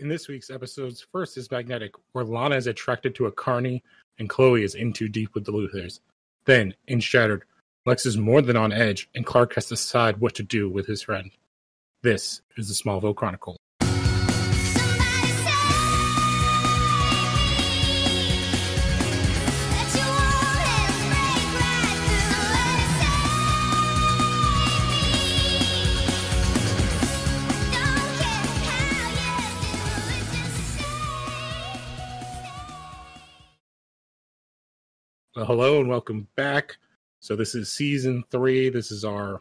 In this week's episodes, first is Magnetic, where Lana is attracted to a carny and Chloe is in too deep with the Luthors. Then, in Shattered, Lex is more than on edge and Clark has to decide what to do with his friend. This is the Smallville Chronicles. Well, hello and welcome back. So this is season 3. This is our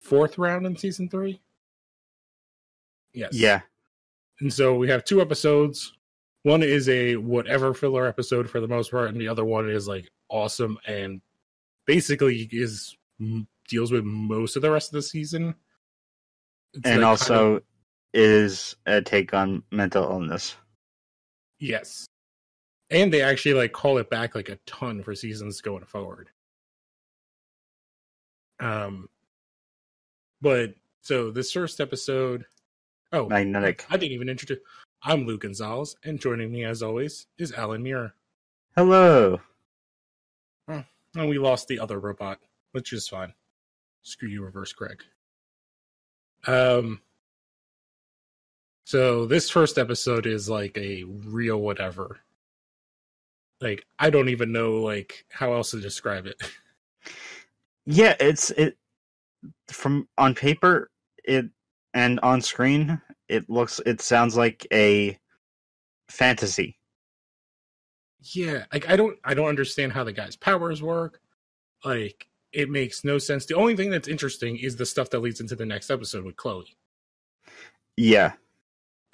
4th round in season 3. Yes. Yeah. And so we have 2 episodes. One is a whatever filler episode for the most part, and the other one is like awesome and basically deals with most of the rest of the season. It's and like also is a take on mental illness. Yes. And they actually like call it back like a ton for seasons going forward. But so this first episode, Magnetic. I didn't even introduce. I'm Luke Gonzalez, and joining me as always is Alan Muir. Hello. And we lost the other robot, which is fine. Screw you, Reverse Greg. So this first episode is like a real whatever. Like, I don't even know like how else to describe it. Yeah, it from on paper and on screen it sounds like a fantasy. Yeah, like I don't understand how the guy's powers work. Like, it makes no sense. The only thing that's interesting is the stuff that leads into the next episode with Chloe. Yeah.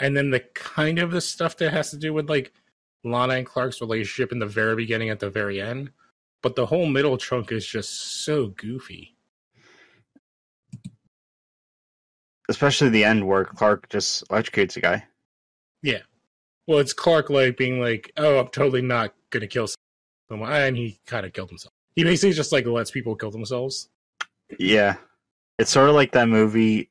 And then the kind of the stuff that has to do with like Lana and Clark's relationship in the very beginning at the very end. But the whole middle chunk is just so goofy. Especially the end where Clark just electrocutes a guy. Yeah. Well, it's Clark like being like, oh, I'm totally not going to kill someone. And he kind of killed himself. He basically just like lets people kill themselves. Yeah. It's sort of like that movie,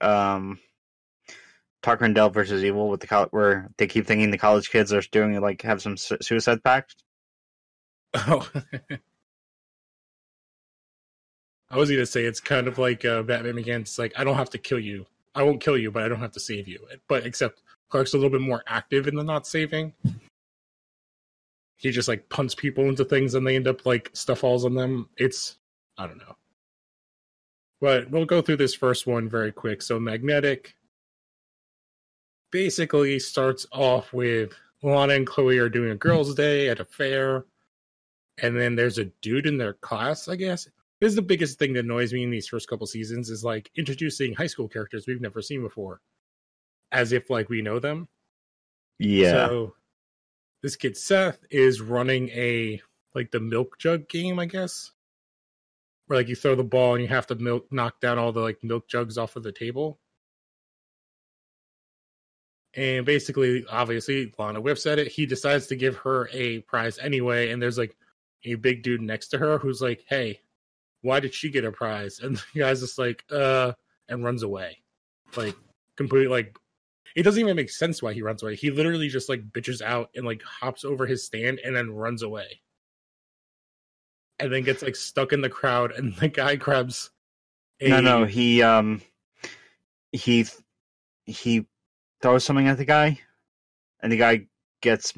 Tucker and Dale versus Evil with where they keep thinking the college kids are doing like have some suicide pact. Oh, I was going to say it's kind of like Batman Begins. Like, I don't have to kill you. I won't kill you, but I don't have to save you. But except Clark's a little bit more active in the not saving. He just like punts people into things and they end up like stuff falls on them. I don't know. But we'll go through this first one very quick. So Magnetic basically starts off with Lana and Chloe are doing a girls' day at a fair. And then there's a dude in their class, I guess. This is the biggest thing that annoys me in these first couple seasons is like introducing high school characters we've never seen before. As if like we know them. Yeah. So this kid Seth is running the milk jug game, I guess. Where like you throw the ball and you have to knock down all the like milk jugs off of the table. And basically, obviously, Lana whips at it. He decides to give her a prize anyway. And there's like a big dude next to her who's like, hey, why did she get a prize? And the guy's just like, and runs away. Like, completely, like, it doesn't even make sense why he runs away. He literally just like bitches out and like hops over his stand and then runs away. And then gets like stuck in the crowd and the guy grabs No, he throws something at the guy and the guy gets.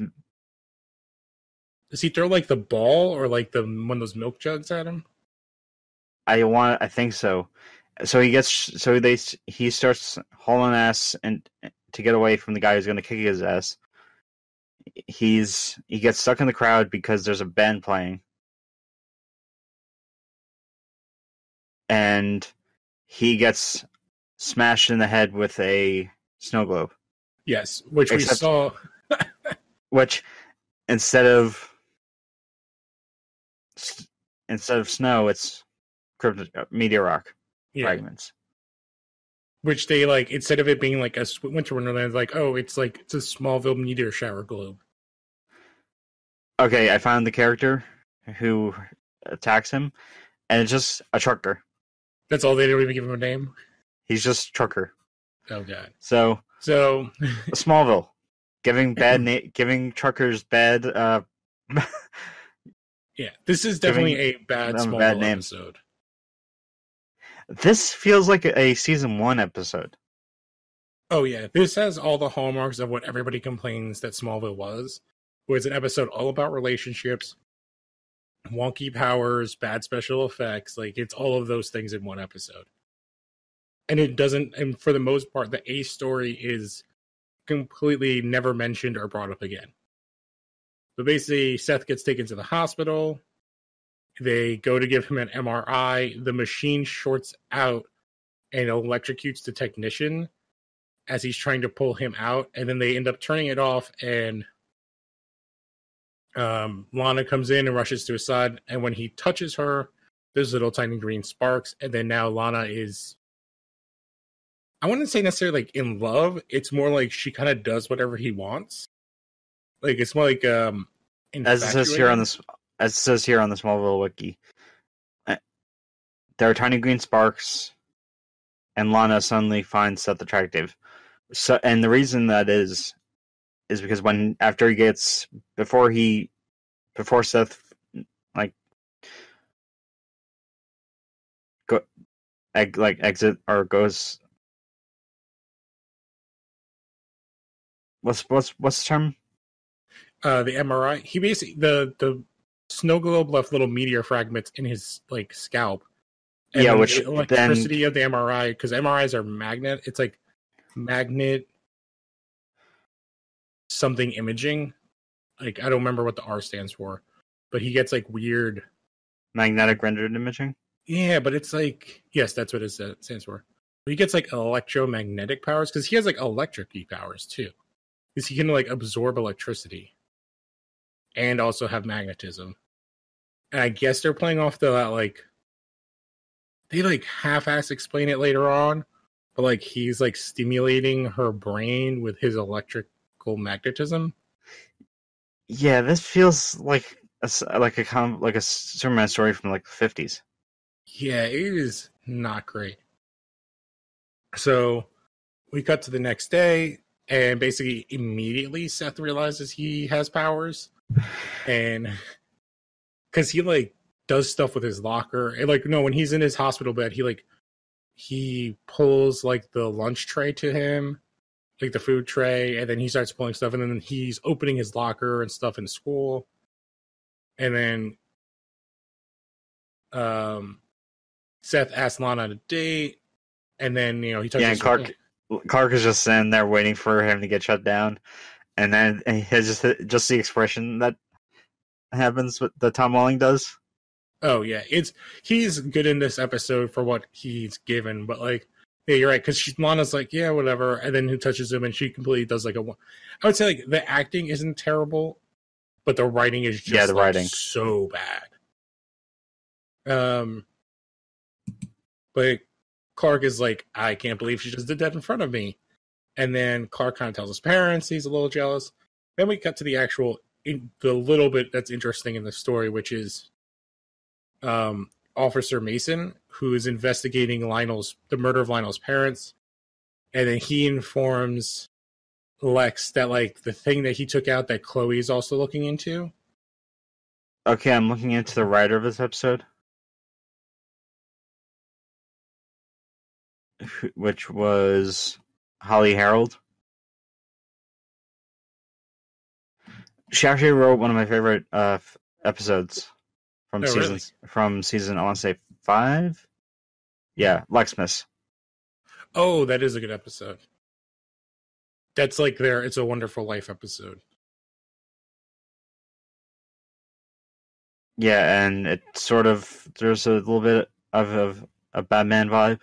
Does he throw like the ball or like one of those milk jugs at him? I think so. So he starts hauling ass and to get away from the guy who's going to kick his ass. He gets stuck in the crowd because there's a band playing. And he gets smashed in the head with a snow globe. Yes, we saw. Which instead of snow, it's meteor rock fragments. Which they like instead of it being like a winter wonderland, like it's a Smallville meteor shower globe. Okay, I found the character who attacks him, and it's just a trucker. That's all. They don't even give him a name. He's just trucker. Oh god. So Smallville. giving truckers bad Yeah, this is definitely a bad Smallville name. episode. This feels like a season 1 episode. Oh yeah, this has all the hallmarks of what everybody complains that Smallville was. Where it's an episode all about relationships, wonky powers, bad special effects. Like, it's all of those things in one episode. And it doesn't, and for the most part, the Ace story is completely never mentioned or brought up again. So basically, Seth gets taken to the hospital. They go to give him an MRI. The machine shorts out and electrocutes the technician as he's trying to pull him out. And then they end up turning it off, and Lana comes in and rushes to his side. And when he touches her, there's little tiny green sparks. And then now Lana is, I wouldn't say necessarily like in love. It's more like she kind of does whatever he wants. Like, it's more like as it says here on this, as it says here on the Smallville wiki, there are tiny green sparks, and Lana suddenly finds Seth attractive. So, and the reason that is because before Seth like exit or goes. What's the term? The MRI. He basically the snow globe left little meteor fragments in his like scalp. And yeah, which the electricity of the MRI, because MRIs are magnet. It's like magnet something imaging. Like, I don't remember what the R stands for, but he gets like weird magnetic rendered imaging. Yeah, but it's like, yes, that's what it stands for. He gets like electromagnetic powers because he has like electric powers too. Because he can like absorb electricity and also have magnetism. And I guess they're playing off the like they like half-ass explain it later on, but like he's like stimulating her brain with his electrical magnetism. Yeah, this feels like a Superman story from like the 50s. Yeah, it is not great. So we cut to the next day, and basically immediately Seth realizes he has powers, and because he like does stuff with his locker, and like no, when he's in his hospital bed, he pulls like the lunch tray to him, like the food tray, and then he starts pulling stuff, and then he's opening his locker and stuff in school, and then Seth asks Lana on a date, and then he touches Clark is just sitting there waiting for him to get shut down, and then just the expression that happens that Tom Welling does. Oh yeah, he's good in this episode for what he's given, but like, yeah, you're right, because Lana's like, yeah, whatever, and then he touches him, and she completely does like I would say like the acting isn't terrible, but the writing is just writing so bad. But Clark is like, I can't believe she just did that in front of me, and then Clark kind of tells his parents he's a little jealous. Then we cut to the little bit that's interesting in the story, which is Officer Mason, who is investigating the murder of Lionel's parents, and then he informs Lex that like the thing that he took out that Chloe is also looking into. Okay, I'm looking into the writer of this episode, which was Holly Harold. She actually wrote one of my favorite episodes from season I want to say 5. Yeah, Lexmas. Oh, that is a good episode. That's like their It's a Wonderful Life episode. Yeah, and it sort of there's a little bit of a Batman vibe.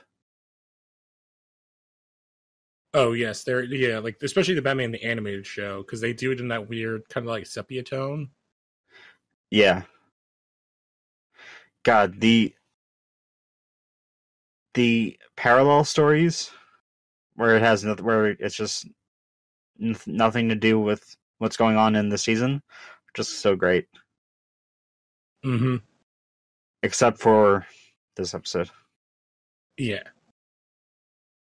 Oh yes, like especially the Batman the animated show, because they do it in that weird kind of like sepia tone. Yeah. God, the parallel stories where it's just nothing to do with what's going on in the season are just so great. Mm-hmm. Except for this episode. Yeah.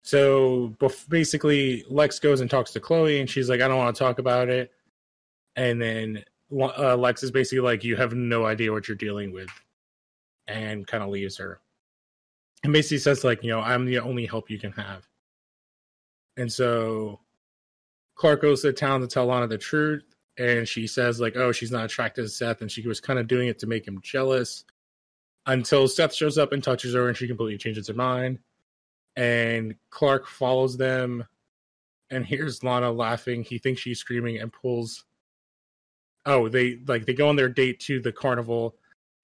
So basically, Lex goes and talks to Chloe, and she's like, I don't want to talk about it. And then Lex is basically like, you have no idea what you're dealing with, and kind of leaves her. And basically says, like, I'm the only help you can have. And so Clark goes to town to tell Lana the truth, and she says, like, oh, she's not attracted to Seth, and she was kind of doing it to make him jealous, until Seth shows up and touches her, and she completely changes her mind. And Clark follows them and hears Lana laughing. He thinks she's screaming and pulls. Oh, they go on their date to the carnival,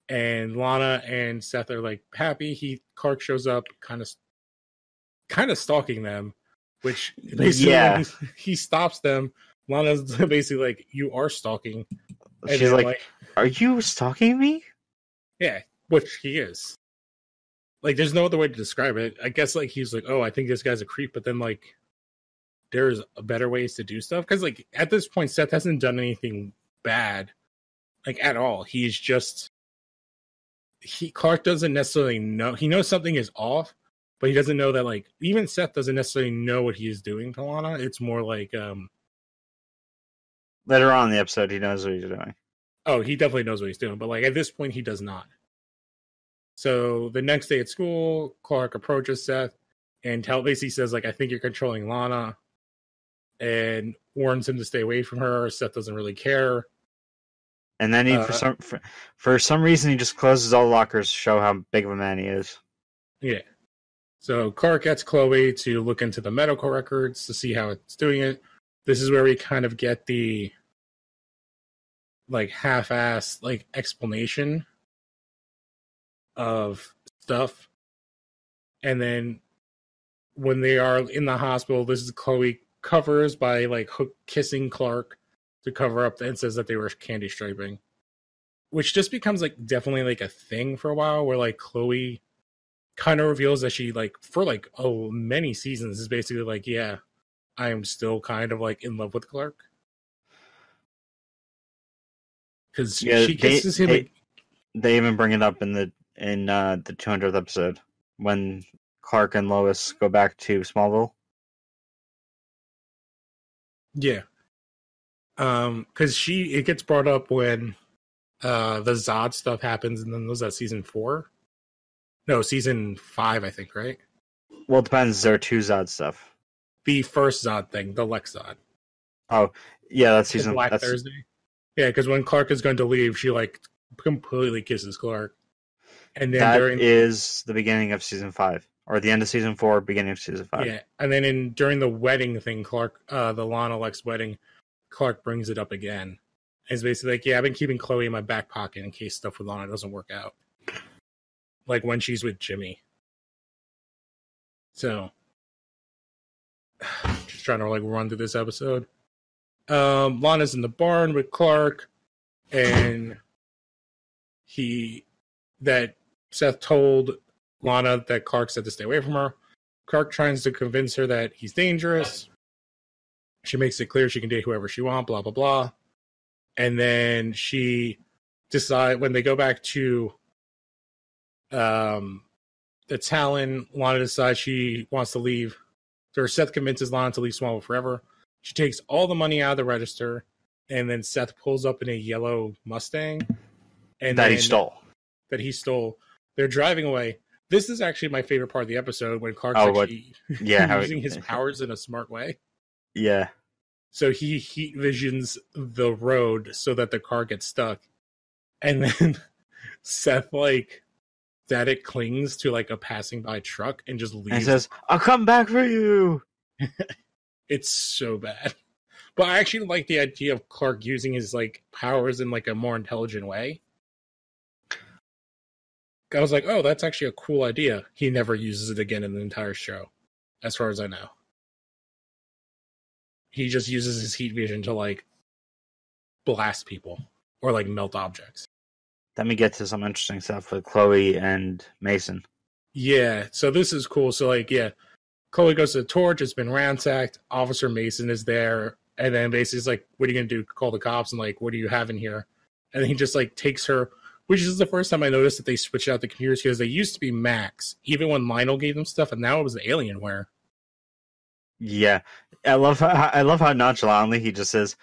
and Lana and Seth are like happy. Clark shows up, kind of stalking them, which basically when he stops them. Lana's basically like, "You are stalking." And she's like, "Are you stalking me?" Yeah, which he is. Like, there's no other way to describe it. I guess, like, he's like, oh, I think this guy's a creep, but then, like, there's better ways to do stuff. Because, like, at this point, Seth hasn't done anything bad, like, at all. He's just... Clark doesn't necessarily know... He knows something is off, but he doesn't know that, like... Even Seth doesn't necessarily know what he is doing to Lana. It's more like, Later on in the episode, he knows what he's doing. Oh, he definitely knows what he's doing, but, like, at this point, he does not. So the next day at school, Clark approaches Seth and basically says, like, I think you're controlling Lana, and warns him to stay away from her. Seth doesn't really care. And then he, for some reason, he just closes all the lockers to show how big of a man he is. Yeah. So Clark gets Chloe to look into the medical records to see how it's doing it. This is where we kind of get the, like, half-assed, like, explanation of stuff. And then when they are in the hospital, this is Chloe covers by, like, kissing Clark to cover up and says that they were candy striping, which just becomes, like, definitely, like, a thing for a while, where, like, Chloe kind of reveals that she, like, for, like, many seasons is basically like, yeah, I am still kind of, like, in love with Clark. Because she kisses him. They even bring it up in the 200th episode when Clark and Lois go back to Smallville. Yeah. Because it gets brought up when the Zod stuff happens, and then was that season 4? No, season 5, I think, right? Well, it depends. There are 2 Zod stuff. The first Zod thing, the Lex Zod. Oh, yeah, that's season... Black Thursday. Yeah, because when Clark is going to leave, she, like, completely kisses Clark. And then that is the beginning of season 5, or the end of season 4, beginning of season 5. Yeah, and then during the wedding thing, Clark, the Lana Lex wedding, Clark brings it up again. It's basically like, yeah, I've been keeping Chloe in my back pocket in case stuff with Lana doesn't work out. Like when she's with Jimmy. So, just trying to, like, run through this episode. Lana's in the barn with Clark, and Seth told Lana that Clark said to stay away from her. Clark tries to convince her that he's dangerous. She makes it clear she can date whoever she wants, blah, blah, blah. And then she decides, when they go back to the Talon, Lana decides she wants to leave. So Seth convinces Lana to leave Smallville forever. She takes all the money out of the register, and then Seth pulls up in a yellow Mustang. That he stole. They're driving away. This is actually my favorite part of the episode, when Clark's using his powers in a smart way. Yeah. So he heat visions the road so that the car gets stuck. And then Seth, like, static clings to, like, a passing by truck and just leaves. And says, I'll come back for you. It's so bad. But I actually like the idea of Clark using his, like, powers in, like, a more intelligent way. I was like, oh, that's actually a cool idea. He never uses it again in the entire show, as far as I know. He just uses his heat vision to, like, blast people or, like, melt objects. Then we get to some interesting stuff with Chloe and Mason. Yeah, so this is cool. So, like, yeah, Chloe goes to the torch. It's been ransacked. Officer Mason is there. And then basically is like, what are you going to do? Call the cops? And, like, what do you have in here? And then he just, like, takes her, which is the first time I noticed that they switched out the computers, because they used to be Macs, even when Lionel gave them stuff, and now it was the Alienware. Yeah, I love how nonchalantly he just says,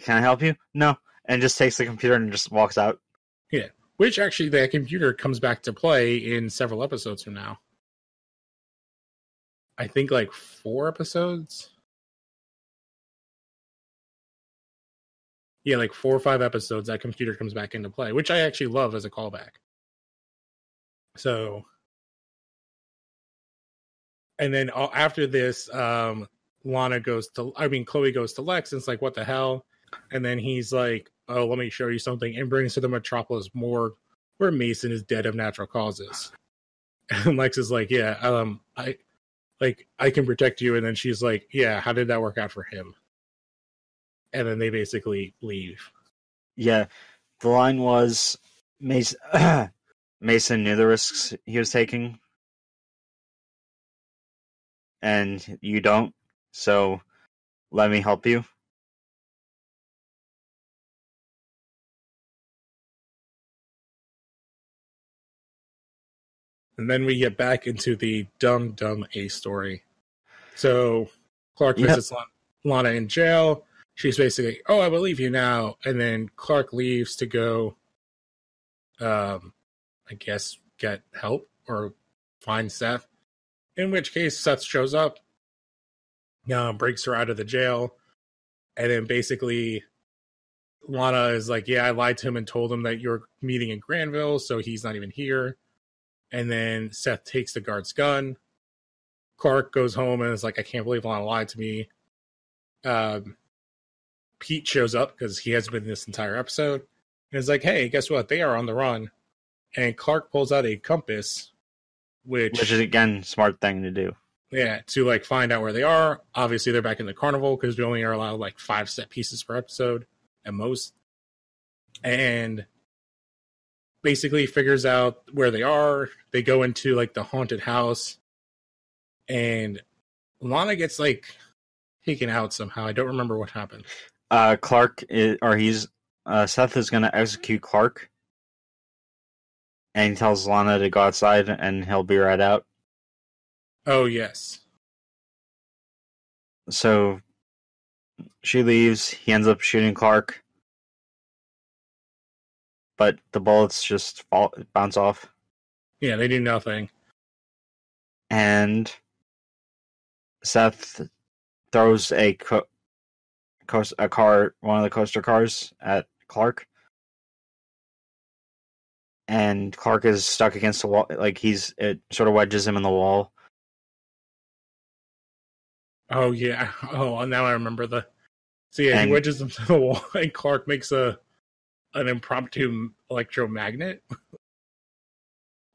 "Can I help you?" No, and just takes the computer and just walks out. Yeah. Which actually, that computer comes back to play in several episodes from now. I think like 4 episodes. Yeah, like 4 or 5 episodes, that computer comes back into play, which I actually love as a callback. So, and then after this, Chloe goes to Lex, and it's like, what the hell? And then he's like, oh, let me show you something, and brings to the Metropolis morgue where Mason is dead of natural causes. And Lex is like, yeah, I can protect you. And then she's like, yeah, how did that work out for him? And then they basically leave. Yeah, the line was Mason knew the risks he was taking, and you don't, so let me help you. And then we get back into the dumb A story. So Clark visits Lana in jail. She's basically, oh, I believe you now. And then Clark leaves to go, I guess, get help or find Seth. In which case, Seth shows up, breaks her out of the jail. And then basically, Lana is like, yeah, I lied to him and told him that you're meeting in Granville, so he's not even here. And then Seth takes the guard's gun. Clark goes home and is like, I can't believe Lana lied to me. Pete shows up because he hasn't been in this entire episode. And is like, hey, guess what? They are on the run. And Clark pulls out a compass, which is, again, smart thing to do. Yeah, to like find out where they are. Obviously, they're back in the carnival because we only are allowed like 5 set pieces per episode at most. And basically figures out where they are. They go into like the haunted house, and Lana gets like taken out somehow. I don't remember what happened. Seth is going to execute Clark, and he tells Lana to go outside, and he'll be right out. Oh yes. So she leaves. He ends up shooting Clark, but the bullets just bounce off. Yeah, they do nothing. And Seth throws one of the coaster cars at Clark, and Clark is stuck against the wall. Like it sort of wedges him in the wall. Oh yeah. Oh, now I remember he wedges him to the wall, and Clark makes an impromptu electromagnet,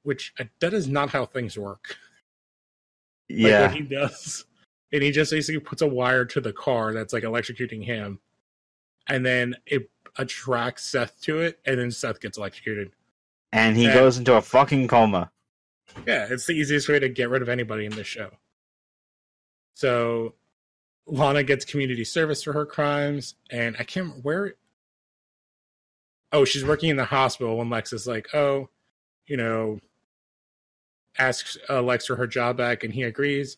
which that is not how things work. Yeah, what he does, and he just basically puts a wire to the car that's like electrocuting him, and then it attracts Seth to it, and then Seth gets electrocuted, and he goes into a fucking coma. Yeah, it's the easiest way to get rid of anybody in this show. So Lana gets community service for her crimes, and I can't remember where. Oh, she's working in the hospital when Lex is like, oh, asks Lex for her job back, and he agrees,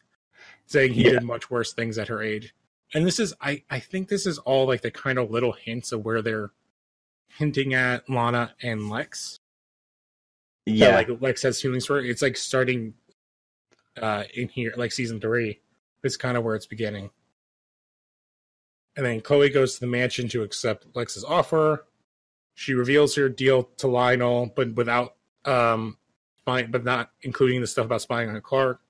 saying he did much worse things at her age. And this is, I think this is all like the kind of little hints of where they're hinting at Lana and Lex. Yeah. Like Lex has feelings for her. It's like starting in here, like season 3. It's kind of where it's beginning. And then Chloe goes to the mansion to accept Lex's offer. She reveals her deal to Lionel, but without but not including the stuff about spying on Clark.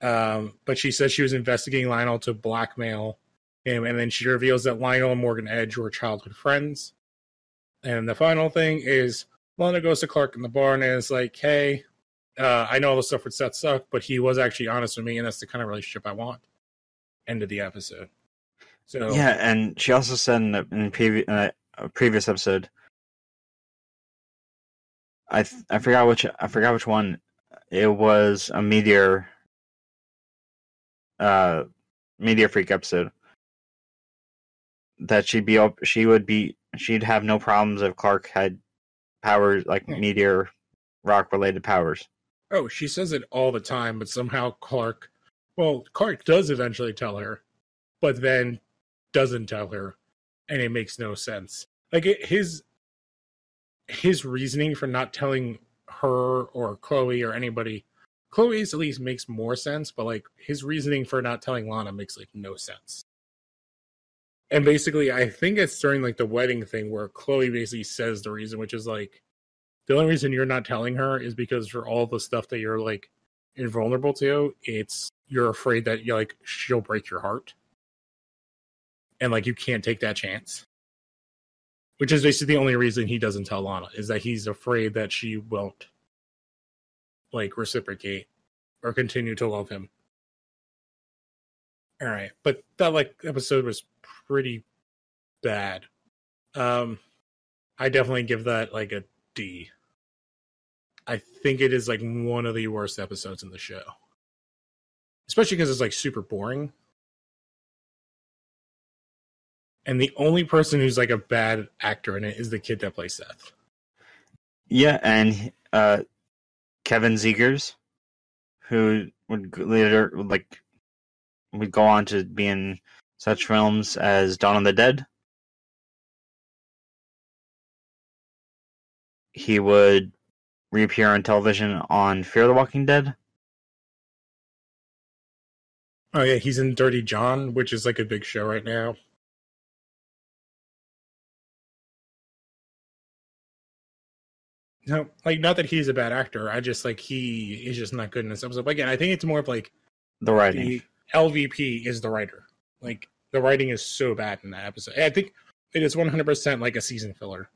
But she says she was investigating Lionel to blackmail him, and then she reveals that Lionel and Morgan Edge were childhood friends. And the final thing is Lana goes to Clark in the bar and is like, hey, I know all the stuff with Seth sucked, but he was actually honest with me, and that's the kind of relationship I want. End of the episode. So yeah, and she also said in a previous episode, I forgot which one. It was a Meteor Freak episode, that she'd have no problems if Clark had powers like meteor rock related powers. Oh, she says it all the time, but somehow Clark Well, Clark does eventually tell her, but then doesn't tell her, and it makes no sense. Like his reasoning for not telling her or Chloe or anybody, Chloe's at least makes more sense, but like his reasoning for not telling Lana makes like no sense. And basically, I think it's during like the wedding thing where Chloe basically says the reason, which is like the only reason you're not telling her is because for all the stuff that you're like invulnerable to, it's you're afraid that you're like she'll break your heart, and like you can't take that chance. Which is basically the only reason he doesn't tell Lana, is that he's afraid that she won't like reciprocate or continue to love him. All right, but that like episode was pretty bad. I definitely give that like a D. I think it is like one of the worst episodes in the show, especially because it's like super boring. And the only person who's like a bad actor in it is the kid that plays Seth. Yeah, and Kevin Zegers, who would later would go on to be in such films as Dawn of the Dead. He would reappear on television on Fear the Walking Dead. Oh yeah, he's in Dirty John, which is like a big show right now. No, like not that he's a bad actor. I just like he is just not good in this episode. But again, I think it's more of like the writing. The LVP is the writer. Like the writing is so bad in that episode. I think it is 100% like a season filler.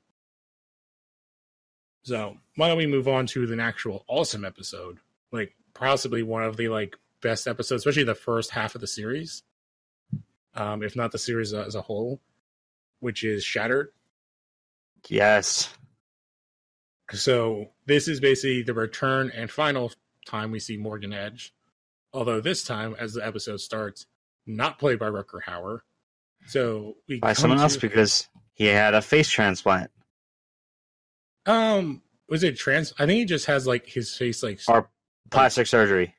So why don't we move on to the actual awesome episode? Like possibly one of the like best episodes, especially the first half of the series, if not the series as a whole, which is Shattered. Yes. So this is basically the return and final time we see Morgan Edge. Although this time, as the episode starts, not played by Rutger Hauer. So we by someone else because he had a face transplant. Was it I think he just has like his face like or plastic surgery.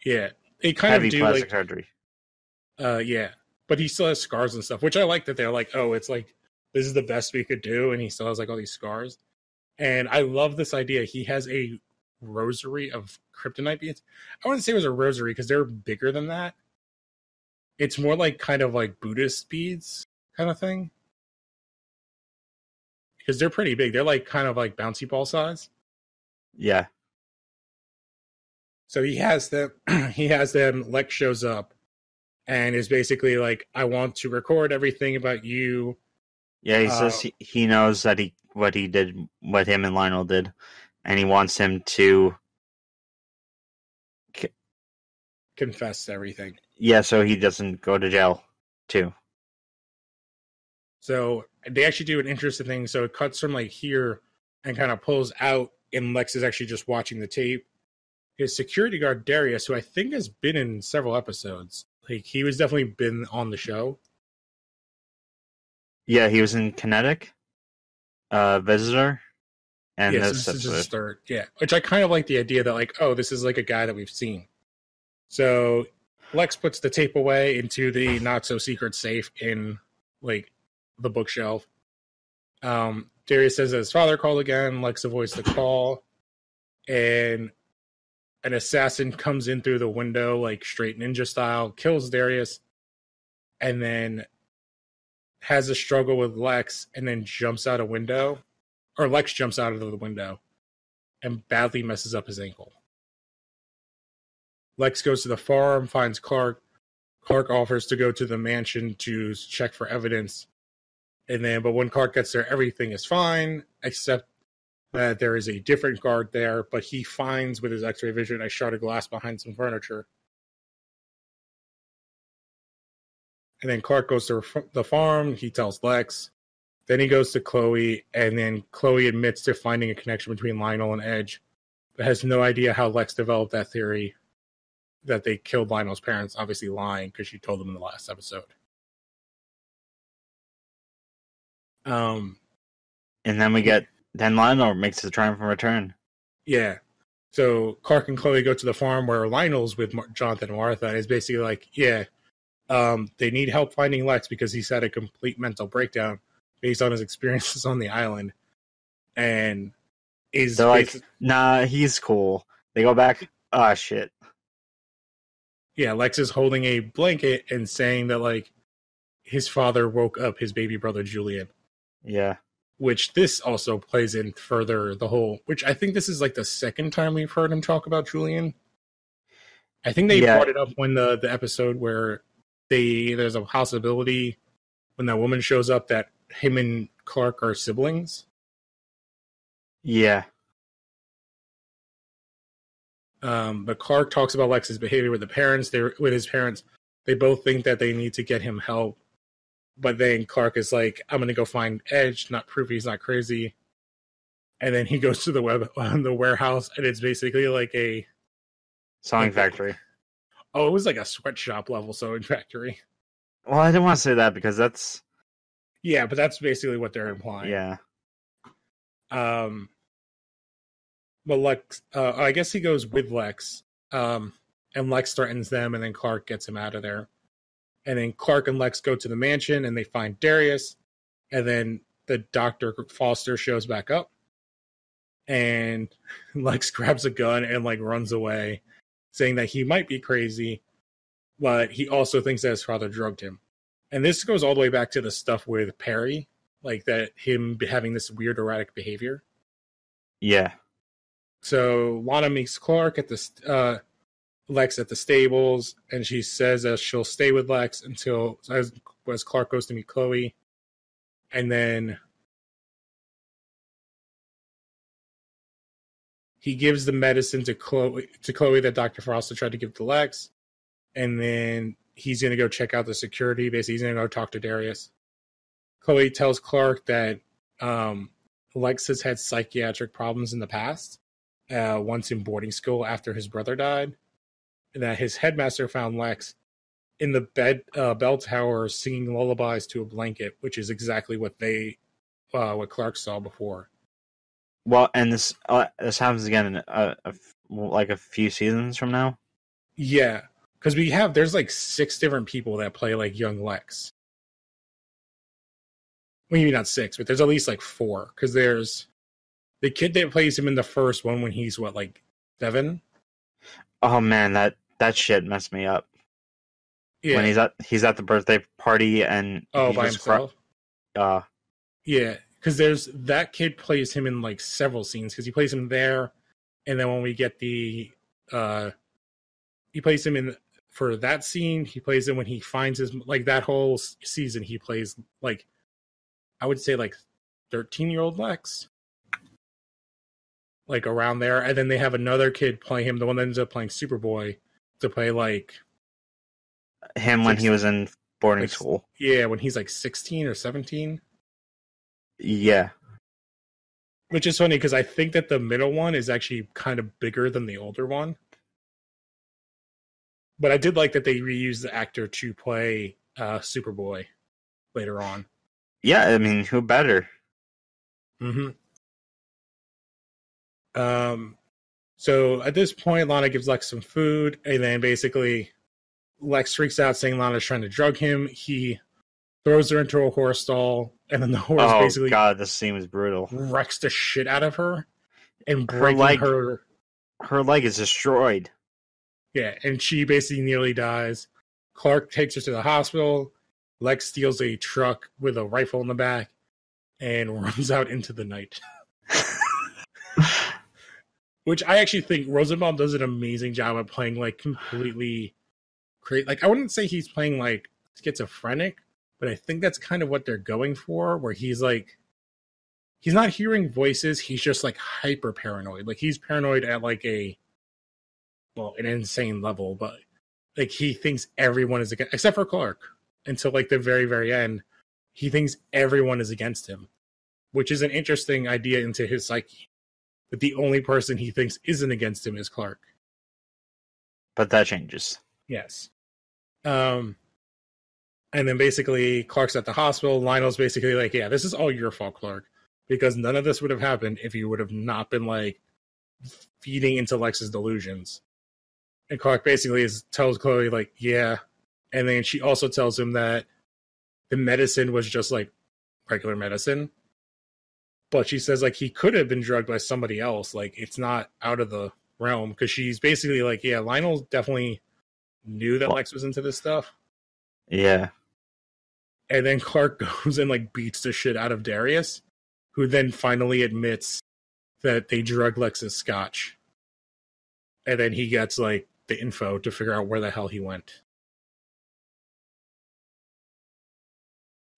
Yeah, it kind heavy of do plastic like surgery. Yeah, but he still has scars and stuff, which I like that they're like, oh, it's like this is the best we could do, and he still has like all these scars. And I love this idea. He has a rosary of kryptonite beads. I wouldn't say it was a rosary because they're bigger than that. It's more like kind of like Buddhist beads kind of thing. Because they're pretty big. They're like kind of like bouncy ball size. Yeah. So he has them. He has them. Lex shows up and is basically like, I want to record everything about you. Yeah, he says he knows that what him and Lionel did, and he wants him to confess everything. Yeah, so he doesn't go to jail, too. So they actually do an interesting thing. So it cuts from like here and kind of pulls out, and Lex is actually just watching the tape. His security guard, Darius, who I think has been in several episodes, like he was definitely been on the show. Yeah, he was in Kinetic, Visitor, and this is his third. Yeah, which I kind of like the idea that like, oh, this is like a guy that we've seen. So Lex puts the tape away into the not so secret safe in like the bookshelf. Darius says that his father called again. Lex avoids the call, and an assassin comes in through the window, like straight ninja style, kills Darius, and then has a struggle with Lex, and then jumps out a window, or Lex jumps out of the window, and badly messes up his ankle. Lex goes to the farm, finds Clark. Clark offers to go to the mansion to check for evidence. But when Clark gets there, everything is fine, except that there is a different guard there, but he finds with his x-ray vision a shard of glass behind some furniture. And then Clark goes to the farm, he tells Lex. Then he goes to Chloe, and then Chloe admits to finding a connection between Lionel and Edge, but has no idea how Lex developed that theory that they killed Lionel's parents, obviously lying because she told them in the last episode. And then then Lionel makes his triumphant return. Yeah. So Clark and Chloe go to the farm where Lionel's with Jonathan and Martha, and it's basically like, yeah, they need help finding Lex because he's had a complete mental breakdown based on his experiences on the island. And they're like, nah, he's cool. They go back, ah, shit. Yeah, Lex is holding a blanket and saying that, like, his father woke up his baby brother Julian. Yeah. Which this also plays in further the whole, which I think this is like the second time we've heard him talk about Julian. I think they brought it up when the episode where there's a possibility when that woman shows up that him and Clark are siblings. Yeah. But Clark talks about Lex's behavior with his parents. They both think that they need to get him help. But then Clark is like, I'm going to go find Edge, not prove he's not crazy. And then he goes to the warehouse, and it's basically like a sewing factory. Oh, it was like a sweatshop level sewing factory. Well, I didn't want to say that because that's... Yeah, but that's basically what they're implying. Yeah. But Lex, I guess he goes with Lex, and Lex threatens them, and then Clark gets him out of there. And then Clark and Lex go to the mansion, and they find Darius. And then the Dr. Foster shows back up. And Lex grabs a gun and, like, runs away, saying that he might be crazy, but he also thinks that his father drugged him. And this goes all the way back to the stuff with Perry, like that him having this weird erratic behavior. Yeah. So Lana meets Clark at the Lex at the stables, and she says that she'll stay with Lex until as Clark goes to meet Chloe, and then he gives the medicine to Chloe that Dr. Foster tried to give to Lex, and then he's going to go check out the security. Basically, he's going to go talk to Darius. Chloe tells Clark that Lex has had psychiatric problems in the past, once in boarding school after his brother died. That his headmaster found Lex in the bell tower singing lullabies to a blanket, which is exactly what what Clark saw before. Well, and this happens again in like a few seasons from now. Yeah, because there's like 6 different people that play like young Lex. Well, maybe not 6, but there's at least like 4. Because there's the kid that plays him in the first one when he's like 7. Oh man, that shit messed me up. Yeah. When he's at the birthday party and by himself. Yeah, because there's that kid plays him in like several scenes because he plays him there, and then when we get he plays him in for that scene. He plays him when he finds his like that whole season. He plays like I would say like 13-year-old Lex. Like around there, and then they have another kid play him, the one that ends up playing Superboy, to play like him when he was in boarding school. Yeah, when he's like 16 or 17. Yeah. Which is funny because I think that the middle one is actually kind of bigger than the older one. But I did like that they reused the actor to play Superboy later on. Yeah, I mean, who better? Mm-hmm. So at this point, Lana gives Lex some food, and then basically Lex freaks out saying Lana's trying to drug him. He throws her into a horse stall, and then the horse basically... Oh god, this scene was brutal. Wrecks the shit out of her, and breaking her... Her leg is destroyed. Yeah, and she basically nearly dies. Clark takes her to the hospital. Lex steals a truck with a rifle in the back, and runs out into the night. Which I actually think Rosenbaum does an amazing job of playing like completely crazy. Like I wouldn't say he's playing like schizophrenic, but I think that's kind of what they're going for, where he's like he's not hearing voices, he's just like hyper paranoid. Like he's paranoid at like an insane level, but like he thinks everyone is against except for Clark until like the very, very end. He thinks everyone is against him, which is an interesting idea into his psyche. But the only person he thinks isn't against him is Clark. But that changes. Yes. And then basically Clark's at the hospital. Lionel's basically like, yeah, this is all your fault, Clark. Because none of this would have happened if you would have not been like feeding into Lex's delusions. And Clark basically tells Chloe, like, yeah. And then she also tells him that the medicine was just like regular medicine. But she says, like, he could have been drugged by somebody else. Like, it's not out of the realm. Because she's basically like, yeah, Lionel definitely knew that Lex was into this stuff. Yeah. And then Clark goes and, like, beats the shit out of Darius, who then finally admits that they drugged Lex's scotch. And then he gets, like, the info to figure out where the hell he went.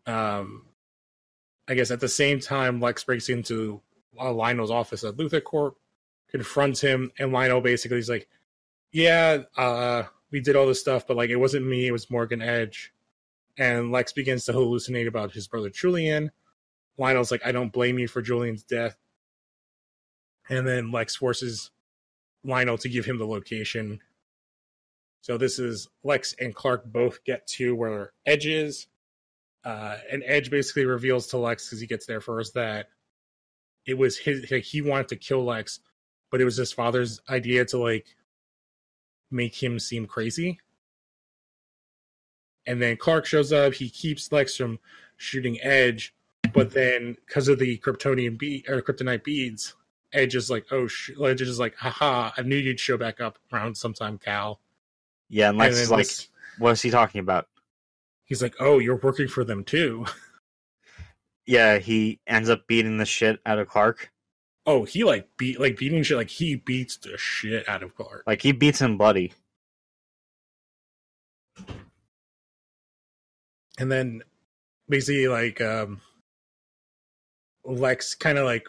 I guess at the same time, Lex breaks into Lionel's office at Luthor Corp, confronts him, and Lionel basically is like, yeah, we did all this stuff, but like it wasn't me, it was Morgan Edge. And Lex begins to hallucinate about his brother Julian. Lionel's like, I don't blame you for Julian's death. And then Lex forces Lionel to give him the location. So this is Lex and Clark both get to where Edge is. And Edge basically reveals to Lex, because he gets there first, that it was he wanted to kill Lex, but it was his father's idea to like make him seem crazy. And then Clark shows up, he keeps Lex from shooting Edge, but then because of the kryptonite beads, Edge is like, Edge is like, haha, I knew you'd show back up around sometime, Cal. Yeah, and Lex is like, what is he talking about? He's like, oh, you're working for them too. Yeah, he ends up beating the shit out of Clark. Oh, he beating shit, like he beats the shit out of Clark. Like he beats him bloody. And then basically like Lex kind of like,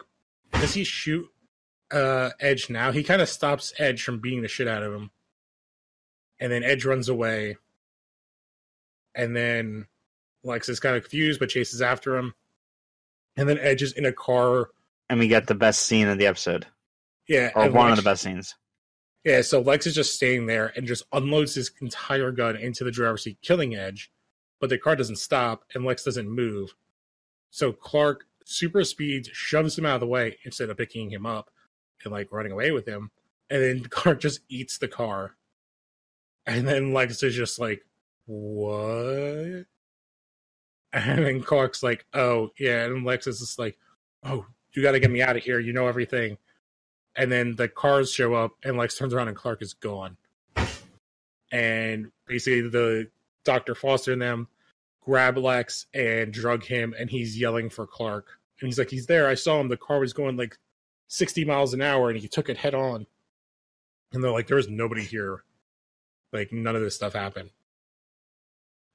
does he shoot Edge now? He kind of stops Edge from beating the shit out of him. And then Edge runs away. And then Lex is kind of confused, but chases after him. And then Edge is in a car. And we get the best scene of the episode. Yeah. Or one of the best scenes. Yeah, so Lex is just staying there and just unloads his entire gun into the driver's seat, killing Edge. But the car doesn't stop, and Lex doesn't move. So Clark super speeds, shoves him out of the way instead of picking him up and like running away with him. And then Clark just eats the car. And then Lex is just like, what? And then Clark's like, oh, yeah. And Lex is just like, oh, you got to get me out of here. You know everything. And then the cars show up, and Lex turns around, and Clark is gone. And basically, the Dr. Foster and them grab Lex and drug him, and he's yelling for Clark. And he's like, he's there. I saw him. The car was going like 60 miles an hour, and he took it head on. And they're like, there was nobody here. Like, none of this stuff happened.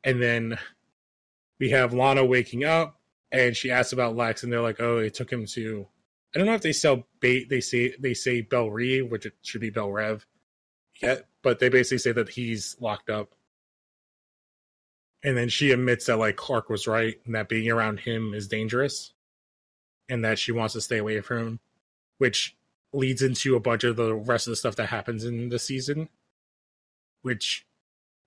And then we have Lana waking up, and she asks about Lex, and they're like, oh, they took him to, I don't know if they sell bait. They say Bel Rev, which it should be Bel Rev. Yeah, but they basically say that he's locked up. And then she admits that like Clark was right, and that being around him is dangerous, and that she wants to stay away from him, which leads into a bunch of the rest of the stuff that happens in the season, which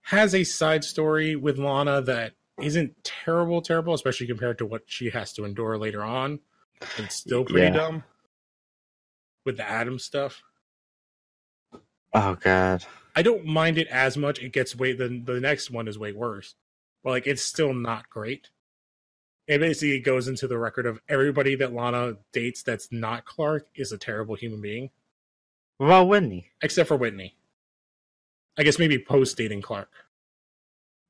has a side story with Lana that isn't terrible, especially compared to what she has to endure later on. It's still pretty dumb with the Atom stuff. Oh, God. I don't mind it as much. It gets the next one is way worse. But like, it's still not great. It basically goes into the record of everybody that Lana dates that's not Clark is a terrible human being. What about Whitney? Except for Whitney. I guess maybe post-dating Clark.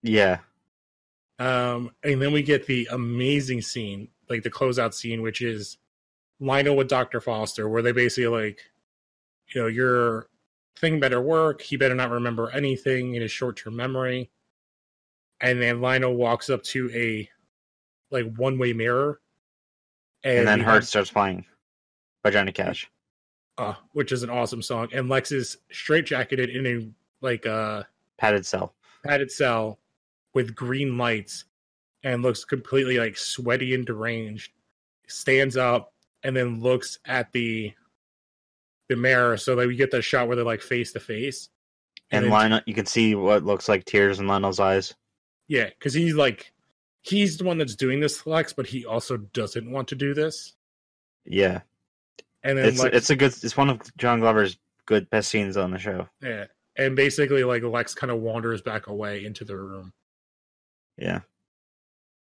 Yeah. And then we get the amazing scene, like the closeout scene, which is Lionel with Dr. Foster, where they basically like, you know, your thing better work. He better not remember anything in his short-term memory. And then Lionel walks up to a like one-way mirror. And then Hurt starts playing by Johnny Cash. Which is an awesome song. And Lex is straitjacketed in a like padded cell with green lights and looks completely like sweaty and deranged. Stands up and then looks at the mirror so that we get the shot where they're like face to face. And Lionel, you can see what looks like tears in Lionel's eyes. Yeah, because he's the one that's doing this, Lex, but he also doesn't want to do this. Yeah. And then it's one of John Glover's best scenes on the show. Yeah. And basically, like, Lex kind of wanders back away into the room. Yeah.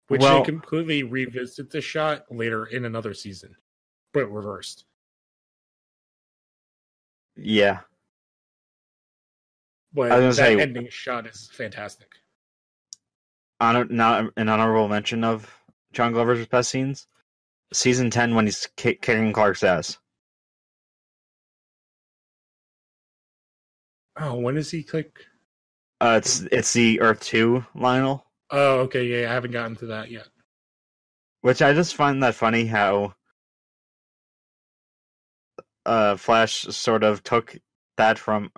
Which they completely revisit the shot later in another season, but reversed. Yeah. But that ending shot is fantastic. Now, an honorable mention of John Glover's best scenes, season 10 when he's kicking Clark's ass. Oh, when does he click? It's the Earth 2 Lionel. Oh, okay, yeah, I haven't gotten to that yet. Which I just find that funny how Flash sort of took that from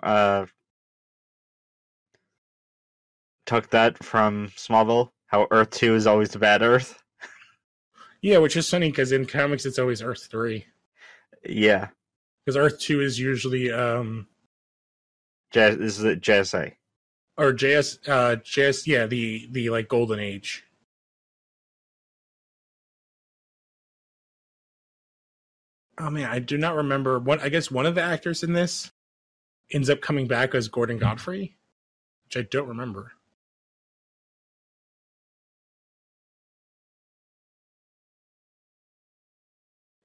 Smallville, how Earth 2 is always the bad Earth. Yeah, which is funny because in comics it's always Earth 3. Yeah. Because Earth 2 is usually Is it JSA? Or JS, yeah, the like Golden Age. Oh man, I do not remember. I guess one of the actors in this ends up coming back as Gordon Godfrey, which I don't remember.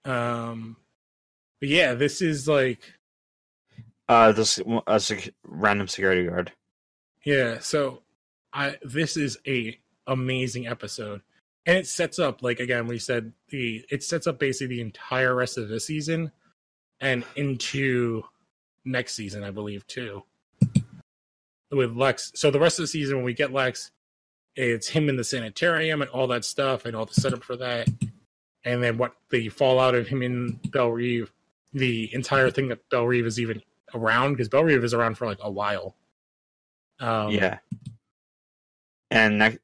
But yeah, this is like this random security guard. Yeah, so this is a amazing episode, and it sets up, like, again, we said it sets up basically the entire rest of this season and into next season, I believe, too, with Lex. So the rest of the season, when we get Lex, it's him in the sanitarium and all that stuff and all the setup for that, and then what the fallout of him in Belle Reve, the entire thing that Belle Reve is even around, because Belle Reve is around for like a while. Yeah. And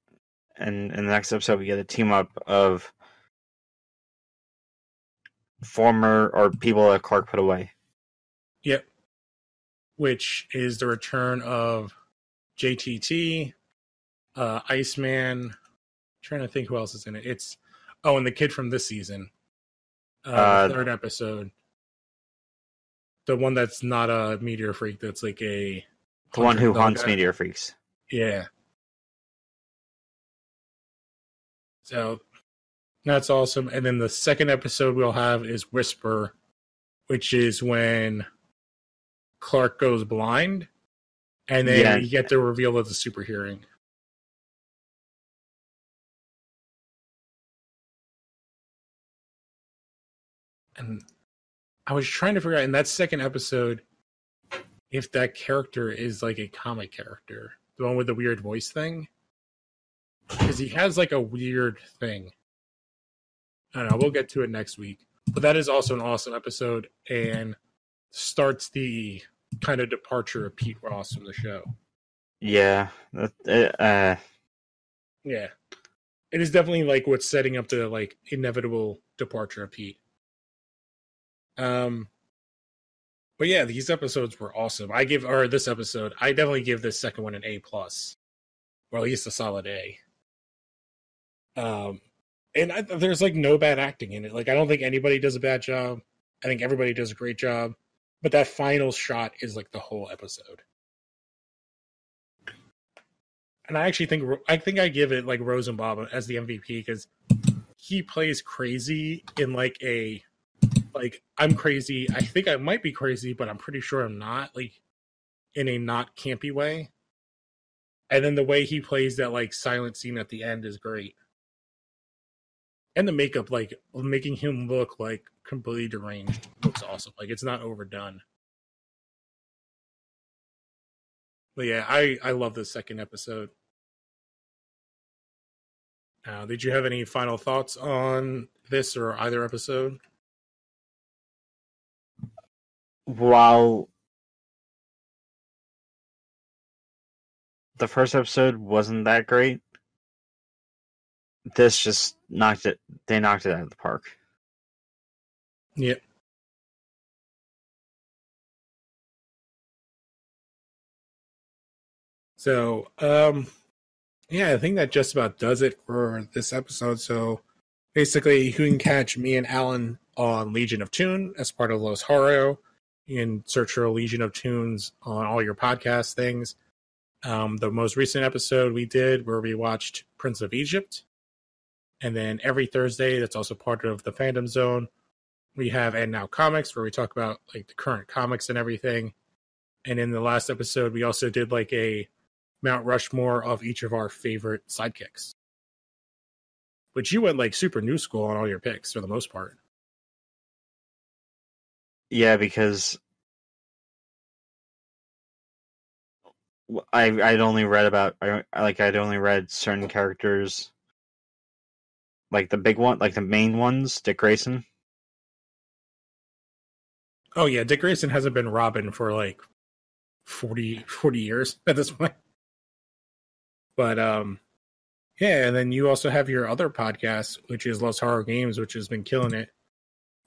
in the next episode, we get a team up of former or people that Clark put away. Yep. Which is the return of JTT, Iceman. I'm trying to think who else is in it. And the kid from this season. The third episode. The one that's not a meteor freak, that's like the one who hunts meteor freaks. Yeah. So that's awesome. And then the second episode we'll have is Whisper, which is when Clark goes blind, and then you get the reveal of the super hearing. And I was trying to figure out in that second episode if that character is like a comic character, the one with the weird voice thing, because he has like a weird thing. I don't know. We'll get to it next week, but that is also an awesome episode and starts the kind of departure of Pete Ross from the show. Yeah. Yeah. It is definitely like what's setting up the like inevitable departure of Pete. But yeah, these episodes were awesome. This episode, I definitely give this second one an A+, or at least a solid A. And there's like no bad acting in it. Like, I don't think anybody does a bad job. I think everybody does a great job. But that final shot is like the whole episode. And I actually think I give it like Rosenbaum as the MVP because he plays crazy in like I'm crazy. I think I might be crazy, but I'm pretty sure I'm not, like in a not campy way. And then the way he plays that like silent scene at the end is great. And the makeup, like making him look like completely deranged, looks awesome. Like it's not overdone. But yeah, I love this second episode. Did you have any final thoughts on this or either episode? While the first episode wasn't that great, this just knocked it out of the park. Yep. So, yeah, I think that just about does it for this episode. So basically, you can catch me and Alan on Legion of Tune as part of Los Horror. You can search for Legion of Tunes on all your podcast things. The most recent episode we did where we watched Prince of Egypt. And then every Thursday, that's also part of the Fandom Zone, we have And Now Comics, where we talk about like the current comics and everything. And in the last episode, we also did like a Mount Rushmore of each of our favorite sidekicks. But you went like super new school on all your picks for the most part. Yeah, because I'd only read I'd only read certain characters, like the big one, like the main ones, Dick Grayson. Oh yeah, Dick Grayson hasn't been Robin for like 40 years at this point. But yeah, and then you also have your other podcast, which is Los Horror Games, which has been killing it.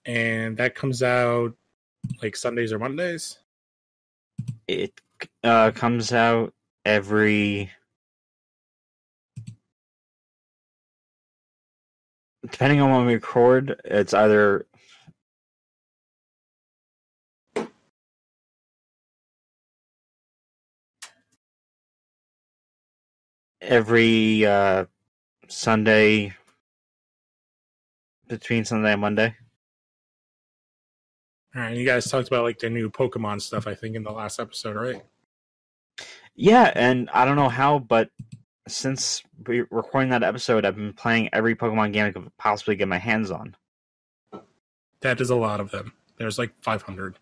And that comes out like Sundays or Mondays? It comes out every, depending on when we record, it's either every Sunday, between Sunday and Monday. All right, you guys talked about like the new Pokemon stuff, I think, in the last episode, right? Yeah, and I don't know how, but since we're recording that episode, I've been playing every Pokemon game I could possibly get my hands on. That is a lot of them. There's like 500.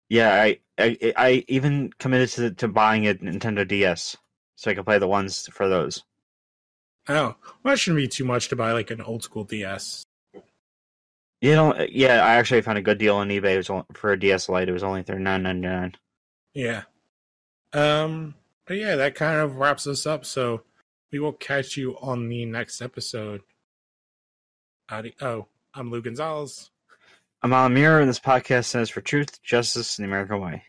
Yeah, I even committed to buying a Nintendo DS so I can play the ones for those. Oh, well, that shouldn't be too much to buy like an old school DS. You know, yeah, I actually found a good deal on eBay. It was for a DS Lite. It was only $39.99. Yeah. But yeah, that kind of wraps us up. So we will catch you on the next episode. I'm Lou Gonzalez. I'm Alan Muir, and this podcast stands for truth, justice, and the American way.